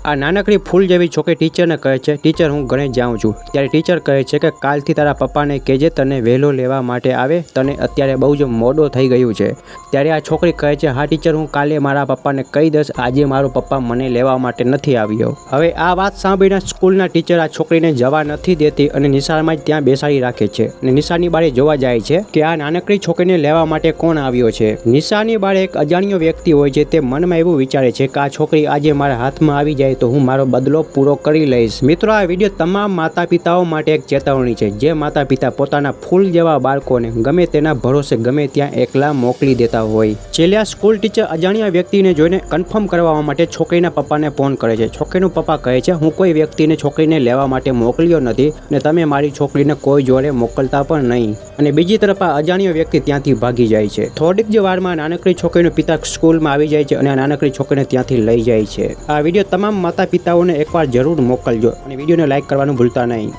આ નાનકડી ફૂલ જેવી છોકરી ટીચરને કહે છે, ટીચર હું ઘરે જાઉં છું. ત્યારે ટીચર કહે છે કે કાલથી તારા પપ્પાને કહેજે તને વહેલો લેવા માટે આવે, તને અત્યારે બહુ જ મોડો થઈ ગયું છે. ત્યારે આ છોકરી કહે છે, હા ટીચર હું કાલે મારા પપ્પાને કહી દઈશ, આજે મારો પપ્પા મને લેવા માટે નથી આવ્યો. હવે આ વાત સાંભળીને સ્કૂલના ટીચર આ છોકરીને જવા નથી દેતી અને નિશાળમાં જ ત્યાં બેસાડી રાખે છે અને નિશાળની બારે જોવા જાય છે કે આ નાનકડી છોકરીને લેવા માટે કોણ આવ્યો છે. નિશાળની બારે એક અજાણ્યો વ્યક્તિ હોય છે. તે મનમાં એવું વિચારે છે કે આ છોકરી આજે મારા હાથમાં આવી જાય તો હું મારો બદલો પૂરો કરી લઈશ. મિત્રો, આ વિડીયો તમામ માતા પિતાઓ માટે એક ચેતવણી છે. જે માતા પિતા પોતાના ફૂલ જેવા બાળકોને ગમે તેના ભરોસે ગમે ત્યાં એકલા મોકલી દેતા હોય. છેલ્લે આ સ્કૂલ ટીચર અજાણ્યા વ્યક્તિને જોઈને કન્ફર્મ કરવા માટે છોકરીના પપ્પાને ફોન કરે છે. છોકરીનું પપ્પા કહે છે, હું કોઈ વ્યક્તિને છોકરીને લેવા માટે મોકલ્યો નથી અને તમે મારી છોકરીને કોઈ જોડે મોકલતા પણ નહીં. અને બીજી તરફ આ અજાણ્યો વ્યક્તિ ત્યાંથી ભાગી જાય છે. થોડીક જ વારમાં નાનકડી છોકરીનો પિતા સ્કૂલમાં આવી જાય છે અને આ નાનકડી છોકરીને ત્યાંથી લઈ જાય છે. આ વિડીયો તમામ માતા પિતાઓને એકવાર જરૂર મોકલજો અને વિડીયોને લાઈક કરવાનું ભૂલતા નહીં.